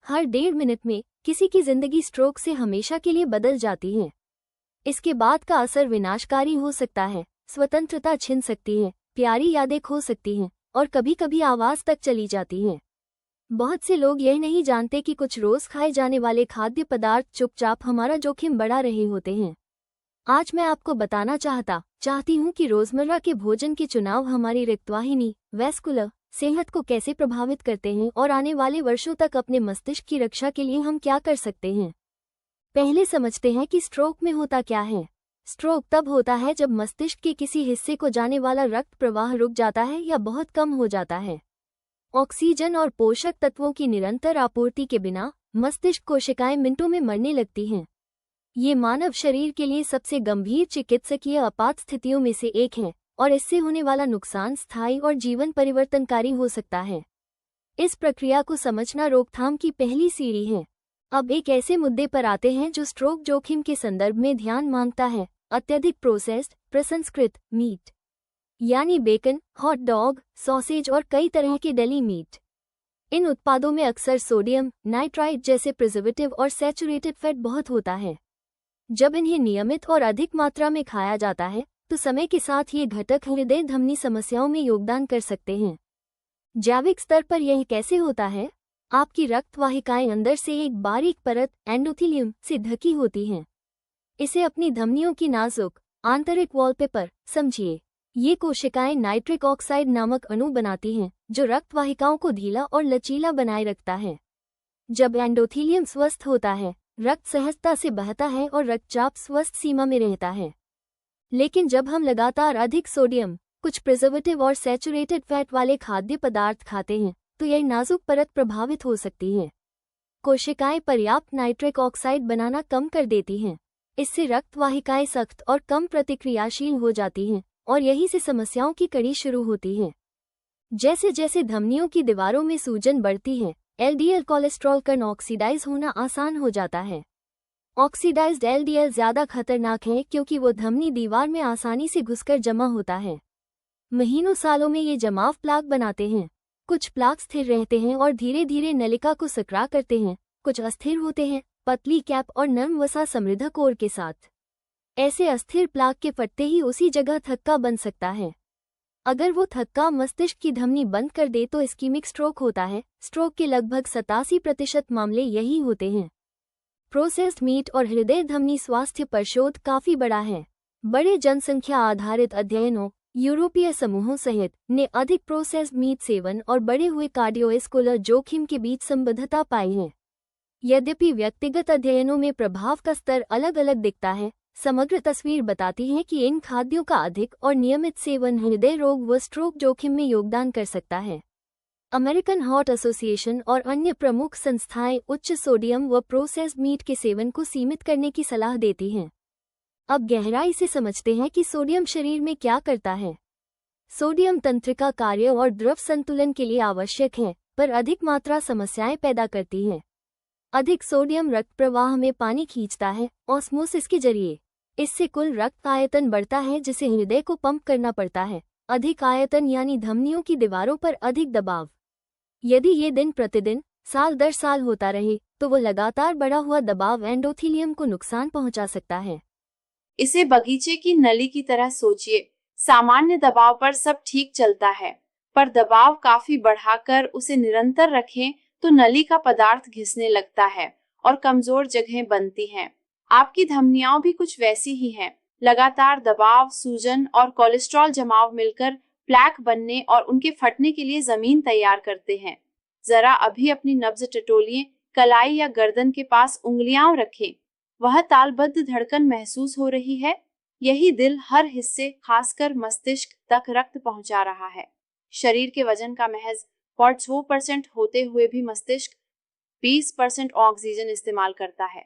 हर 1.5 minute में किसी की जिंदगी स्ट्रोक से हमेशा के लिए बदल जाती है। इसके बाद का असर विनाशकारी हो सकता है, स्वतंत्रता छिन सकती है, प्यारी यादें खो सकती हैं और कभी कभी आवाज तक चली जाती है। बहुत से लोग यह नहीं जानते कि कुछ रोज खाए जाने वाले खाद्य पदार्थ चुपचाप हमारा जोखिम बढ़ा रहे होते हैं। आज मैं आपको बताना चाहती हूँ कि रोजमर्रा के भोजन के चुनाव हमारी रक्तवाहिनी वैस्कुलर सेहत को कैसे प्रभावित करते हैं और आने वाले वर्षों तक अपने मस्तिष्क की रक्षा के लिए हम क्या कर सकते हैं। पहले समझते हैं कि स्ट्रोक में होता क्या है। स्ट्रोक तब होता है जब मस्तिष्क के किसी हिस्से को जाने वाला रक्त प्रवाह रुक जाता है या बहुत कम हो जाता है। ऑक्सीजन और पोषक तत्वों की निरंतर आपूर्ति के बिना मस्तिष्क कोशिकाएं मिनटों में मरने लगती हैं। ये मानव शरीर के लिए सबसे गंभीर चिकित्सकीय आपात स्थितियों में से एक है और इससे होने वाला नुकसान स्थायी और जीवन परिवर्तनकारी हो सकता है। इस प्रक्रिया को समझना रोकथाम की पहली सीढ़ी है। अब एक ऐसे मुद्दे पर आते हैं जो स्ट्रोक जोखिम के संदर्भ में ध्यान मांगता है: अत्यधिक प्रोसेस्ड प्रसंस्कृत मीट, यानी बेकन, हॉट डॉग, सॉसेज और कई तरह के डेली मीट। इन उत्पादों में अक्सर सोडियम नाइट्राइट जैसे प्रिजर्वेटिव और सैचुरेटेड फैट बहुत होता है। जब इन्हें नियमित और अधिक मात्रा में खाया जाता है तो समय के साथ ये घटक हृदय धमनी समस्याओं में योगदान कर सकते हैं। जैविक स्तर पर यह कैसे होता है? आपकी रक्त वाहिकाएं अंदर से एक बारीक परत एंडोथेलियम से ढकी होती हैं। इसे अपनी धमनियों की नाजुक आंतरिक वॉलपेपर समझिए। ये कोशिकाएं नाइट्रिक ऑक्साइड नामक अणु बनाती हैं जो रक्त वाहिकाओं को ढीला और लचीला बनाए रखता है। जब एंडोथेलियम स्वस्थ होता है, रक्त सहजता से बहता है और रक्तचाप स्वस्थ सीमा में रहता है। लेकिन जब हम लगातार अधिक सोडियम, कुछ प्रिजर्वेटिव और सैचुरेटेड फैट वाले खाद्य पदार्थ खाते हैं तो यह नाजुक परत प्रभावित हो सकती है। कोशिकाएं पर्याप्त नाइट्रिक ऑक्साइड बनाना कम कर देती हैं। इससे रक्त वाहिकाएं सख्त और कम प्रतिक्रियाशील हो जाती हैं और यहीं से समस्याओं की कड़ी शुरू होती है। जैसे जैसे धमनियों की दीवारों में सूजन बढ़ती है, एलडीएल कोलेस्ट्रॉल कण ऑक्सीडाइज होना आसान हो जाता है। ऑक्सीडाइज्ड एलडीएल ज्यादा खतरनाक है क्योंकि वो धमनी दीवार में आसानी से घुसकर जमा होता है। महीनों सालों में ये जमाव प्लाक बनाते हैं। कुछ प्लाक स्थिर रहते हैं और धीरे धीरे नलिका को सकरा करते हैं, कुछ अस्थिर होते हैं, पतली कैप और नर्म वसा समृद्ध कोर के साथ। ऐसे अस्थिर प्लाक के फटते ही उसी जगह थक्का बन सकता है। अगर वो थक्का मस्तिष्क की धमनी बंद कर दे तो इस्कीमिक स्ट्रोक होता है। स्ट्रोक के लगभग 87% मामले यही होते हैं। प्रोसेस्ड मीट और हृदय धमनी स्वास्थ्य पर शोध काफी बड़ा है। बड़े जनसंख्या आधारित अध्ययनों, यूरोपीय समूहों सहित ने अधिक प्रोसेस्ड मीट सेवन और बढ़े हुए कार्डियोवास्कुलर जोखिम के बीच संबद्धता पाई है। यद्यपि व्यक्तिगत अध्ययनों में प्रभाव का स्तर अलग अलग दिखता है, समग्र तस्वीर बताती है कि इन खाद्यों का अधिक और नियमित सेवन हृदय रोग व स्ट्रोक जोखिम में योगदान कर सकता है। अमेरिकन हार्ट एसोसिएशन और अन्य प्रमुख संस्थाएं उच्च सोडियम व प्रोसेस्ड मीट के सेवन को सीमित करने की सलाह देती हैं। अब गहराई से समझते हैं कि सोडियम शरीर में क्या करता है। सोडियम तंत्रिका कार्य और द्रव संतुलन के लिए आवश्यक है, पर अधिक मात्रा समस्याएं पैदा करती है। अधिक सोडियम रक्त प्रवाह में पानी खींचता है ऑस्मोसिस के जरिए। इससे कुल रक्त आयतन बढ़ता है जिसे हृदय को पंप करना पड़ता है। अधिक आयतन यानी धमनियों की दीवारों पर अधिक दबाव। यदि ये दिन प्रतिदिन, साल दर साल होता रहे तो वो लगातार बढ़ा हुआ दबाव एंडोथेलियम को नुकसान पहुंचा सकता है। इसे बगीचे की नली की तरह सोचिए। सामान्य दबाव पर सब ठीक चलता है, पर दबाव काफी बढ़ाकर उसे निरंतर रखें तो नली का पदार्थ घिसने लगता है और कमजोर जगहें बनती हैं। आपकी धमनियां भी कुछ वैसी ही हैं। लगातार दबाव, सूजन और कोलेस्ट्रॉल जमाव मिलकर प्लैक बनने और उनके फटने के लिए जमीन तैयार करते हैं। जरा अभी अपनी नब्ज टटोलिए, कलाई या गर्दन के पास उंगलियां रखें। वह तालबद्ध धड़कन महसूस हो रही है। यही दिल हर हिस्से, खासकर मस्तिष्क तक रक्त पहुंचा रहा है। शरीर के वजन का महज 0.2% होते हुए भी मस्तिष्क 20% ऑक्सीजन इस्तेमाल करता है।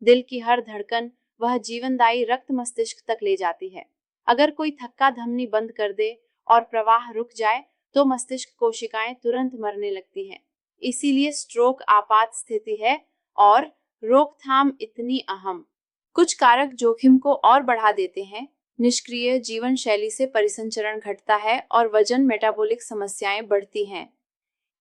दिल की हर धड़कन वह जीवनदायी रक्त मस्तिष्क तक ले जाती है। अगर कोई थक्का धमनी बंद कर दे और प्रवाह रुक जाए तो मस्तिष्क कोशिकाएं तुरंत मरने लगती हैं। इसीलिए स्ट्रोक आपात स्थिति है और रोकथाम इतनी अहम। कुछ कारक जोखिम को और बढ़ा देते हैं। निष्क्रिय जीवन शैली से परिसंचरण घटता है और वजन मेटाबॉलिक समस्याएं बढ़ती हैं।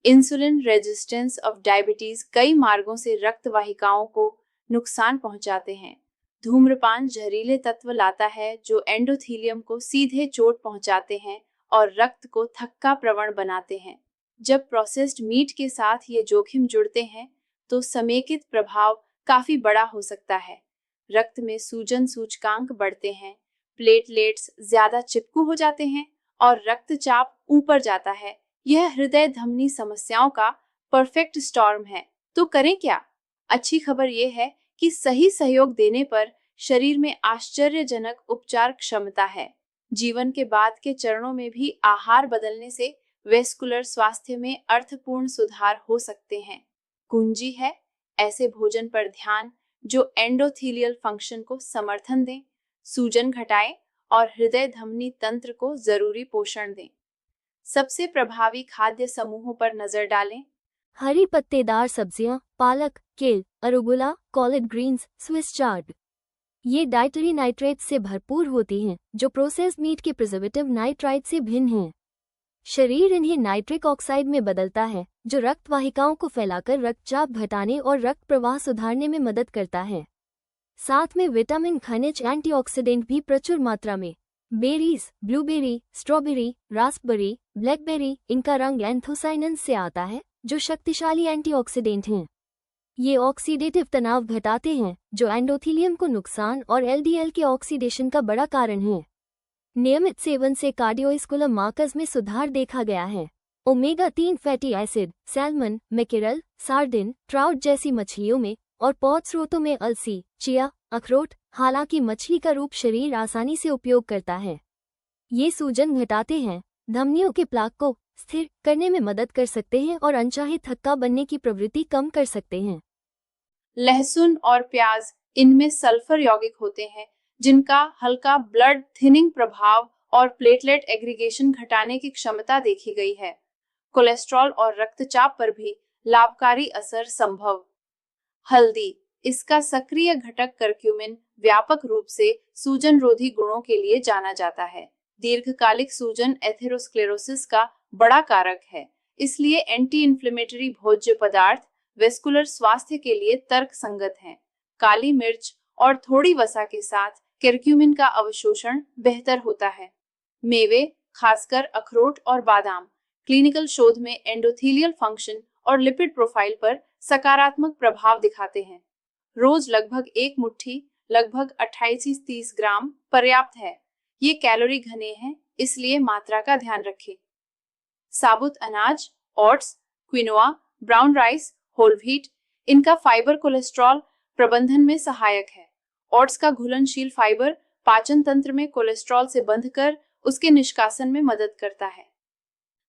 इंसुलिन रेजिस्टेंस ऑफ डायबिटीज कई मार्गों से रक्त वाहिकाओं को नुकसान पहुंचाते हैं। धूम्रपान जहरीले तत्व लाता है जो एंडोथीलियम को सीधे चोट पहुंचाते हैं और रक्त को थक्का प्रवण बनाते हैं। जब प्रोसेस्ड मीट के साथ ये जोखिम जुड़ते हैं तो समेकित प्रभाव काफी बड़ा हो सकता है। रक्त में सूजन सूचकांक बढ़ते हैं, प्लेटलेट्स ज्यादा चिपकू हो जाते हैं और रक्तचाप ऊपर जाता है। यह हृदय धमनी समस्याओं का परफेक्ट स्टॉर्म है। तो करें क्या? अच्छी खबर यह है कि सही सहयोग देने पर शरीर में आश्चर्यजनक उपचार क्षमता है। जीवन के बाद के चरणों में भी आहार बदलने से वेस्कुलर स्वास्थ्य में अर्थपूर्ण सुधार हो सकते हैं। कुंजी है ऐसे भोजन पर ध्यान जो एंडोथीलियल फंक्शन को समर्थन दें, सूजन घटाएं और हृदय धमनी तंत्र को जरूरी पोषण दें। सबसे प्रभावी खाद्य समूहों पर नजर डालें। हरी पत्तेदार सब्जियां, पालक, केल, अरुगुला, कॉलेड ग्रीन्स, स्विस चार्ड। ये डाइटरी नाइट्रेट से भरपूर होती हैं, जो प्रोसेस्ड मीट के प्रिजर्वेटिव नाइट्राइट से भिन्न हैं। शरीर इन्हें नाइट्रिक ऑक्साइड में बदलता है, जो रक्त वाहिकाओं को फैलाकर रक्तचाप घटाने और रक्त प्रवाह सुधारने में मदद करता है। साथ में विटामिन, खनिज, एंटीऑक्सीडेंट भी प्रचुर मात्रा में। Berries, blueberry, strawberry, Raspberry, blackberry, इनका रंग एंथोसाइनन्स से आता है, जो शक्तिशाली एंटीऑक्सीडेंट हैं। ये ऑक्सीडेटिव तनाव घटाते हैं, जो एंडोथीलियम को नुकसान और एलडीएल के ऑक्सीडेशन का बड़ा कारण है। नियमित सेवन से कार्डियोवास्कुलर मार्कर्स में सुधार देखा गया है। Omega-3 fatty acid salmon, mackerel, sardine, trout जैसी मछलियों में और पौध स्रोतों में अलसी, चिया, अखरोट, हालांकि मछली का रूप शरीर आसानी से उपयोग करता है। ये सूजन घटाते हैं, धमनियों के प्लाक को स्थिर करने में मदद कर सकते हैं और अनचाहे थक्का बनने की प्रवृत्ति कम कर सकते हैं। लहसुन और प्याज, इनमें सल्फर यौगिक होते हैं जिनका हल्का ब्लड थिनिंग प्रभाव और प्लेटलेट एग्रीगेशन घटाने की क्षमता देखी गई है। कोलेस्ट्रॉल और रक्तचाप पर भी लाभकारी असर संभव। हल्दी, इसका सक्रिय घटक करक्यूमिन व्यापक रूप से सूजन रोधी गुणों के लिए जाना जाता है। दीर्घकालिक सूजन एथेरोस्क्लेरोसिस का बड़ा कारक है, इसलिए एंटी इन्फ्लेमेटरी भोज्य पदार्थ वेस्कुलर स्वास्थ्य के लिए तर्क संगत हैं। काली मिर्च और थोड़ी वसा के साथ करक्यूमिन का अवशोषण बेहतर होता है। मेवे, खासकर अखरोट और बादाम, क्लिनिकल शोध में एंडोथीलियल फंक्शन और लिपिड प्रोफाइल पर सकारात्मक प्रभाव दिखाते हैं। रोज लगभग एक मुट्ठी, लगभग 28 से 30 ग्राम पर्याप्त है। ये कैलोरी घने हैं, इसलिए मात्रा का ध्यान रखें। साबुत अनाज, oats, quinoa, brown rice, whole wheat, इनका फाइबर कोलेस्ट्रॉल प्रबंधन में सहायक है। ओट्स का घुलनशील फाइबर पाचन तंत्र में कोलेस्ट्रॉल से बंधकर उसके निष्कासन में मदद करता है।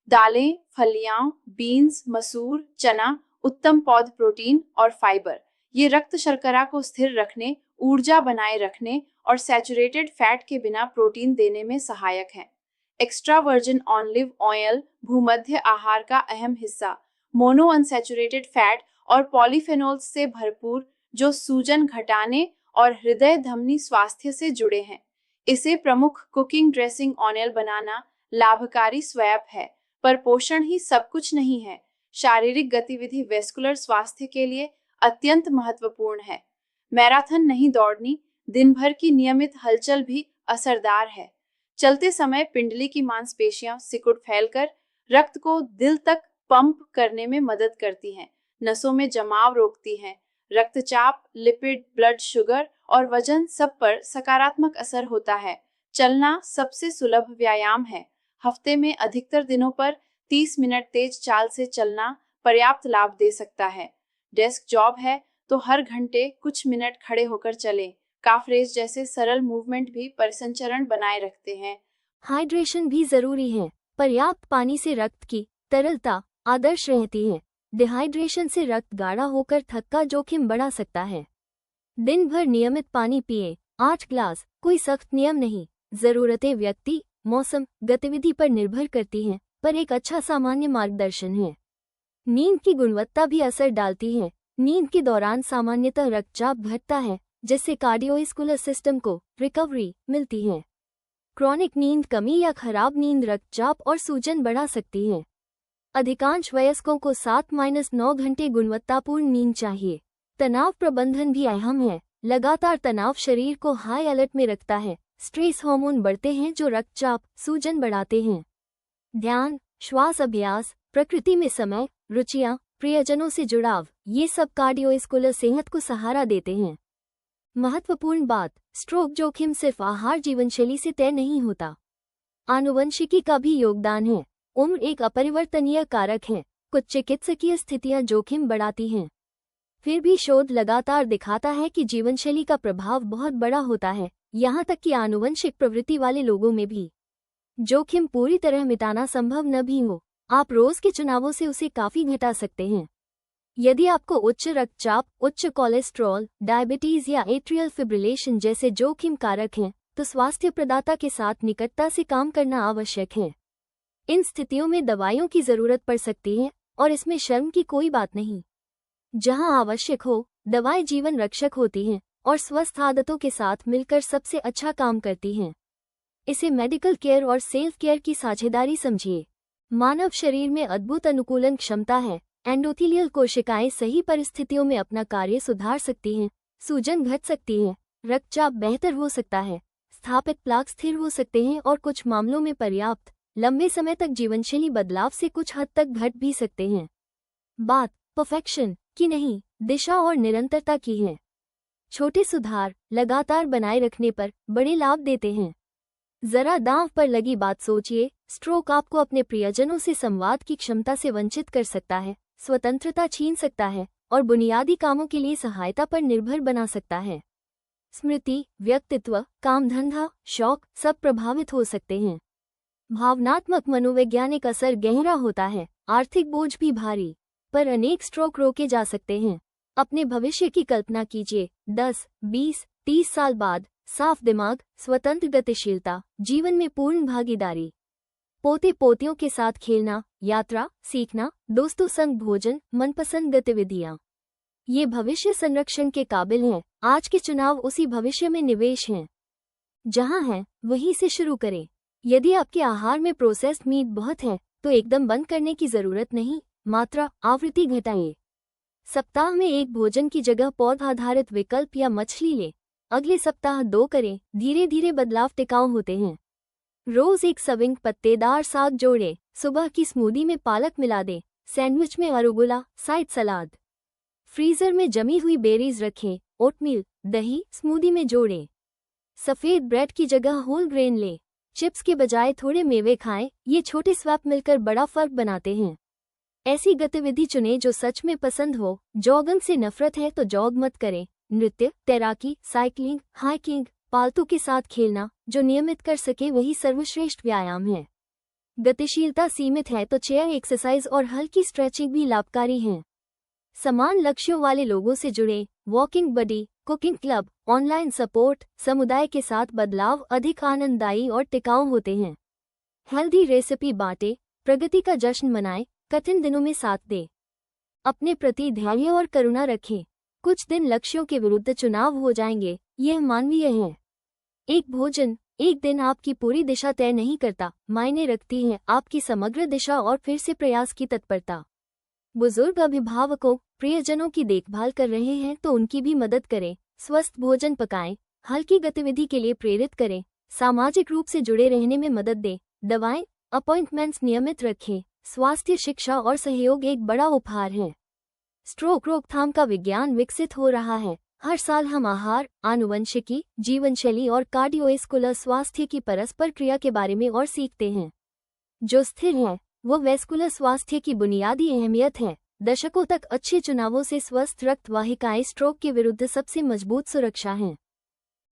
दालें, फलियां, बीन्स, मसूर, चना उत्तम पौध प्रोटीन और फाइबर, ये रक्त शर्करा को स्थिर रखने, ऊर्जा बनाए रखने और सैचुरेटेड फैट के बिना प्रोटीन देने में सहायक है। एक्स्ट्रा वर्जिन ऑलिव ऑयल भूमध्य आहार का अहम हिस्सा, मोनो अनसैचुरेटेड फैट और पॉलीफेनोल्स से भरपूर, जो सूजन घटाने और हृदय धमनी स्वास्थ्य से जुड़े हैं। इसे प्रमुख कुकिंग ड्रेसिंग ऑयल बनाना लाभकारी स्वैप है, पर पोषण ही सब कुछ नहीं है। शारीरिक गतिविधि वेस्कुलर स्वास्थ्य के लिए अत्यंत महत्वपूर्ण है। मैराथन नहीं दौड़नी, दिन भर की नियमित हलचल भी असरदार है। चलते समय पिंडली की मांसपेशियां सिकुड़ फैलकर रक्त को दिल तक पंप करने में मदद करती हैं, नसों में जमाव रोकती हैं। रक्तचाप, लिपिड, ब्लड शुगर और वजन सब पर सकारात्मक असर होता है। चलना सबसे सुलभ व्यायाम है। हफ्ते में अधिकतर दिनों पर 30 मिनट तेज चाल से चलना पर्याप्त लाभ दे सकता है। डेस्क जॉब है तो हर घंटे कुछ मिनट खड़े होकर चलें। काफ रेस जैसे सरल मूवमेंट भी परिसंचरण बनाए रखते हैं। हाइड्रेशन भी जरूरी है। पर्याप्त पानी से रक्त की तरलता आदर्श रहती है। डिहाइड्रेशन से रक्त गाढ़ा होकर थक्का जोखिम बढ़ा सकता है। दिन भर नियमित पानी पिए, 8 ग्लास। कोई सख्त नियम नहीं, जरूरतें व्यक्ति, मौसम, गतिविधि पर निर्भर करती हैं, पर एक अच्छा सामान्य मार्गदर्शन है। नींद की गुणवत्ता भी असर डालती है। नींद के दौरान सामान्यतः रक्तचाप घटता है, जिससे कार्डियोवास्कुलर सिस्टम को रिकवरी मिलती है। क्रॉनिक नींद कमी या खराब नींद रक्तचाप और सूजन बढ़ा सकती है। अधिकांश वयस्कों को 7-9 घंटे गुणवत्तापूर्ण नींद चाहिए। तनाव प्रबंधन भी अहम है। लगातार तनाव शरीर को हाई अलर्ट में रखता है। स्ट्रेस हार्मोन बढ़ते हैं जो रक्तचाप, सूजन बढ़ाते हैं। ध्यान, श्वास अभ्यास, प्रकृति में समय, रुचियां, प्रियजनों से जुड़ाव, ये सब कार्डियोवैस्कुलर सेहत को सहारा देते हैं। महत्वपूर्ण बात, स्ट्रोक जोखिम सिर्फ आहार जीवनशैली से तय नहीं होता। आनुवंशिकी का भी योगदान है। उम्र एक अपरिवर्तनीय कारक है। कुछ चिकित्सकीय स्थितियां जोखिम बढ़ाती हैं। फिर भी शोध लगातार दिखाता है कि जीवनशैली का प्रभाव बहुत बड़ा होता है, यहाँ तक कि आनुवंशिक प्रवृत्ति वाले लोगों में भी। जोखिम पूरी तरह मिटाना संभव न भी हो, आप रोज के चुनावों से उसे काफी घटा सकते हैं। यदि आपको उच्च रक्तचाप, उच्च कोलेस्ट्रॉल, डायबिटीज या एट्रियल फिब्रिलेशन जैसे जोखिम कारक हैं, तो स्वास्थ्य प्रदाता के साथ निकटता से काम करना आवश्यक है। इन स्थितियों में दवाइयों की जरूरत पड़ सकती है और इसमें शर्म की कोई बात नहीं। जहां आवश्यक हो, दवाएं जीवन रक्षक होती हैं और स्वस्थ आदतों के साथ मिलकर सबसे अच्छा काम करती हैं। इसे मेडिकल केयर और सेल्फ केयर की साझेदारी समझिए। मानव शरीर में अद्भुत अनुकूलन क्षमता है। एंडोथेलियल कोशिकाएं सही परिस्थितियों में अपना कार्य सुधार सकती हैं, सूजन घट सकती है, रक्तचाप बेहतर हो सकता है, स्थापित प्लाक स्थिर हो सकते हैं और कुछ मामलों में पर्याप्त लंबे समय तक जीवनशैली बदलाव से कुछ हद तक घट भी सकते हैं। बात परफेक्शन की नहीं, दिशा और निरंतरता की है। छोटे सुधार लगातार बनाए रखने पर बड़े लाभ देते हैं। जरा दांव पर लगी बात सोचिए, स्ट्रोक आपको अपने प्रियजनों से संवाद की क्षमता से वंचित कर सकता है, स्वतंत्रता छीन सकता है और बुनियादी कामों के लिए सहायता पर निर्भर बना सकता है। स्मृति, व्यक्तित्व, काम धंधा, शौक सब प्रभावित हो सकते हैं। भावनात्मक मनोवैज्ञानिक असर गहरा होता है, आर्थिक बोझ भी भारी, पर अनेक स्ट्रोक रोके जा सकते हैं। अपने भविष्य की कल्पना कीजिए, 10, 20, 30 साल बाद, साफ दिमाग, स्वतंत्र गतिशीलता, जीवन में पूर्ण भागीदारी, पोते पोतियों के साथ खेलना, यात्रा, सीखना, दोस्तों संग भोजन, मनपसंद गतिविधियां। ये भविष्य संरक्षण के काबिल हैं। आज के चुनाव उसी भविष्य में निवेश हैं। जहां हैं वहीं से शुरू करें। यदि आपके आहार में प्रोसेस्ड मीट बहुत है तो एकदम बंद करने की जरूरत नहीं, मात्रा, आवृत्ति घटाइए। सप्ताह में एक भोजन की जगह पौध आधारित विकल्प या मछली ले। अगले सप्ताह 2 करें। धीरे धीरे बदलाव टिकाऊ होते हैं। रोज एक सर्विंग पत्तेदार साग जोड़े। सुबह की स्मूदी में पालक मिला दे, सैंडविच में अरुगुला, साइड सलाद। फ्रीजर में जमी हुई बेरीज रखें। ओटमील, दही, स्मूदी में जोड़ें। सफेद ब्रेड की जगह होल ग्रेन ले। चिप्स के बजाय थोड़े मेवे खाएं। ये छोटे स्वैप मिलकर बड़ा फर्क बनाते हैं। ऐसी गतिविधि चुनें जो सच में पसंद हो। जॉगिंग से नफरत है तो जॉग मत करें। नृत्य, तैराकी, साइकिलिंग, हाइकिंग, पालतू के साथ खेलना, जो नियमित कर सके वही सर्वश्रेष्ठ व्यायाम है। गतिशीलता सीमित है तो चेयर एक्सरसाइज और हल्की स्ट्रेचिंग भी लाभकारी हैं। समान लक्ष्यों वाले लोगों से जुड़े। वॉकिंग बडी, कुकिंग क्लब, ऑनलाइन सपोर्ट, समुदाय के साथ बदलाव अधिक आनंददायी और टिकाऊ होते हैं। हेल्दी रेसिपी बांटे, प्रगति का जश्न मनाएं, कठिन दिनों में साथ दे। अपने प्रति धैर्य और करुणा रखें। कुछ दिन लक्ष्यों के विरुद्ध चुनाव हो जाएंगे, यह मानवीय है। एक भोजन, एक दिन आपकी पूरी दिशा तय नहीं करता, मायने रखती है आपकी समग्र दिशा और फिर से प्रयास की तत्परता। बुजुर्ग अभिभावकों, प्रियजनों की देखभाल कर रहे हैं तो उनकी भी मदद करें। स्वस्थ भोजन पकाएं, हल्की गतिविधि के लिए प्रेरित करें, सामाजिक रूप से जुड़े रहने में मदद दें। दवाएं, अपॉइंटमेंट्स नियमित रखें। स्वास्थ्य शिक्षा और सहयोग एक बड़ा उपहार है। स्ट्रोक रोकथाम का विज्ञान विकसित हो रहा है। हर साल हम आहार, आनुवंशिकी, जीवनशैली और कार्डियोवैस्कुलर स्वास्थ्य की परस्पर क्रिया के बारे में और सीखते हैं। जो स्थिर है वो वैस्कुलर स्वास्थ्य की बुनियादी अहमियत है। दशकों तक अच्छे चुनावों से स्वस्थ रक्त वाहिकाएं स्ट्रोक के विरुद्ध सबसे मजबूत सुरक्षा हैं।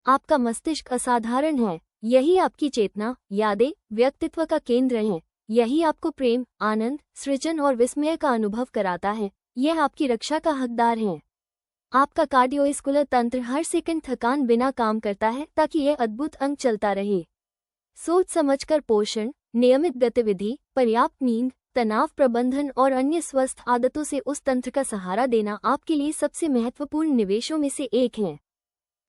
आपका मस्तिष्क असाधारण है। यही आपकी चेतना, यादें, व्यक्तित्व का केंद्र है। यही आपको प्रेम, आनंद, सृजन और विस्मय का अनुभव कराता है। यह आपकी रक्षा का हकदार है। आपका कार्डियोवैस्कुलर तंत्र हर सेकंड थकान बिना काम करता है ताकि यह अद्भुत अंग चलता रहे। सोच समझकर पोषण, नियमित गतिविधि, पर्याप्त नींद, तनाव प्रबंधन और अन्य स्वस्थ आदतों से उस तंत्र का सहारा देना आपके लिए सबसे महत्वपूर्ण निवेशों में से एक है।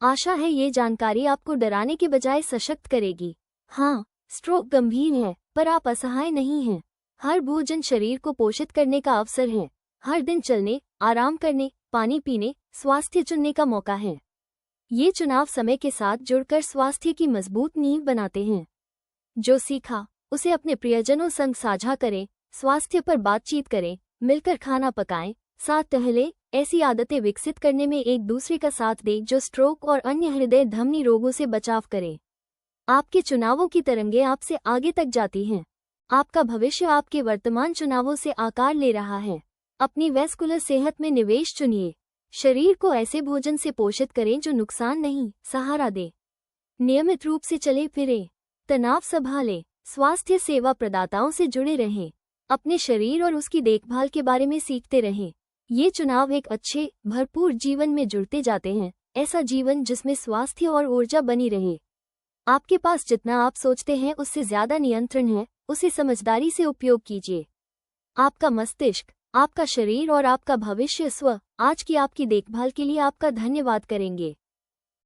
आशा है ये जानकारी आपको डराने के बजाय सशक्त करेगी। हाँ, स्ट्रोक गंभीर है, पर आप असहाय नहीं हैं। हर भोजन शरीर को पोषित करने का अवसर है। हर दिन चलने, आराम करने, पानी पीने, स्वास्थ्य चुनने का मौका है। ये चुनाव समय के साथ जुड़कर स्वास्थ्य की मजबूत नींव बनाते हैं। जो सीखा उसे अपने प्रियजनों संग साझा करें, स्वास्थ्य पर बातचीत करें, मिलकर खाना पकाएं, साथ टहलें। ऐसी आदतें विकसित करने में एक दूसरे का साथ दें जो स्ट्रोक और अन्य हृदय धमनी रोगों से बचाव करें। आपके चुनावों की तरंगें आपसे आगे तक जाती हैं। आपका भविष्य आपके वर्तमान चुनावों से आकार ले रहा है। अपनी वैस्कुलर सेहत में निवेश चुनिए। शरीर को ऐसे भोजन से पोषित करें जो नुकसान नहीं, सहारा दे। नियमित रूप से चले फिरे, तनाव संभालें, स्वास्थ्य सेवा प्रदाताओं से जुड़े रहें। अपने शरीर और उसकी देखभाल के बारे में सीखते रहें। ये चुनाव एक अच्छे, भरपूर जीवन में जुड़ते जाते हैं। ऐसा जीवन जिसमें स्वास्थ्य और ऊर्जा बनी रहे। आपके पास जितना आप सोचते हैं उससे ज्यादा नियंत्रण है, उसे समझदारी से उपयोग कीजिए। आपका मस्तिष्क, आपका शरीर और आपका भविष्य स्व आज की आपकी देखभाल के लिए आपका धन्यवाद करेंगे।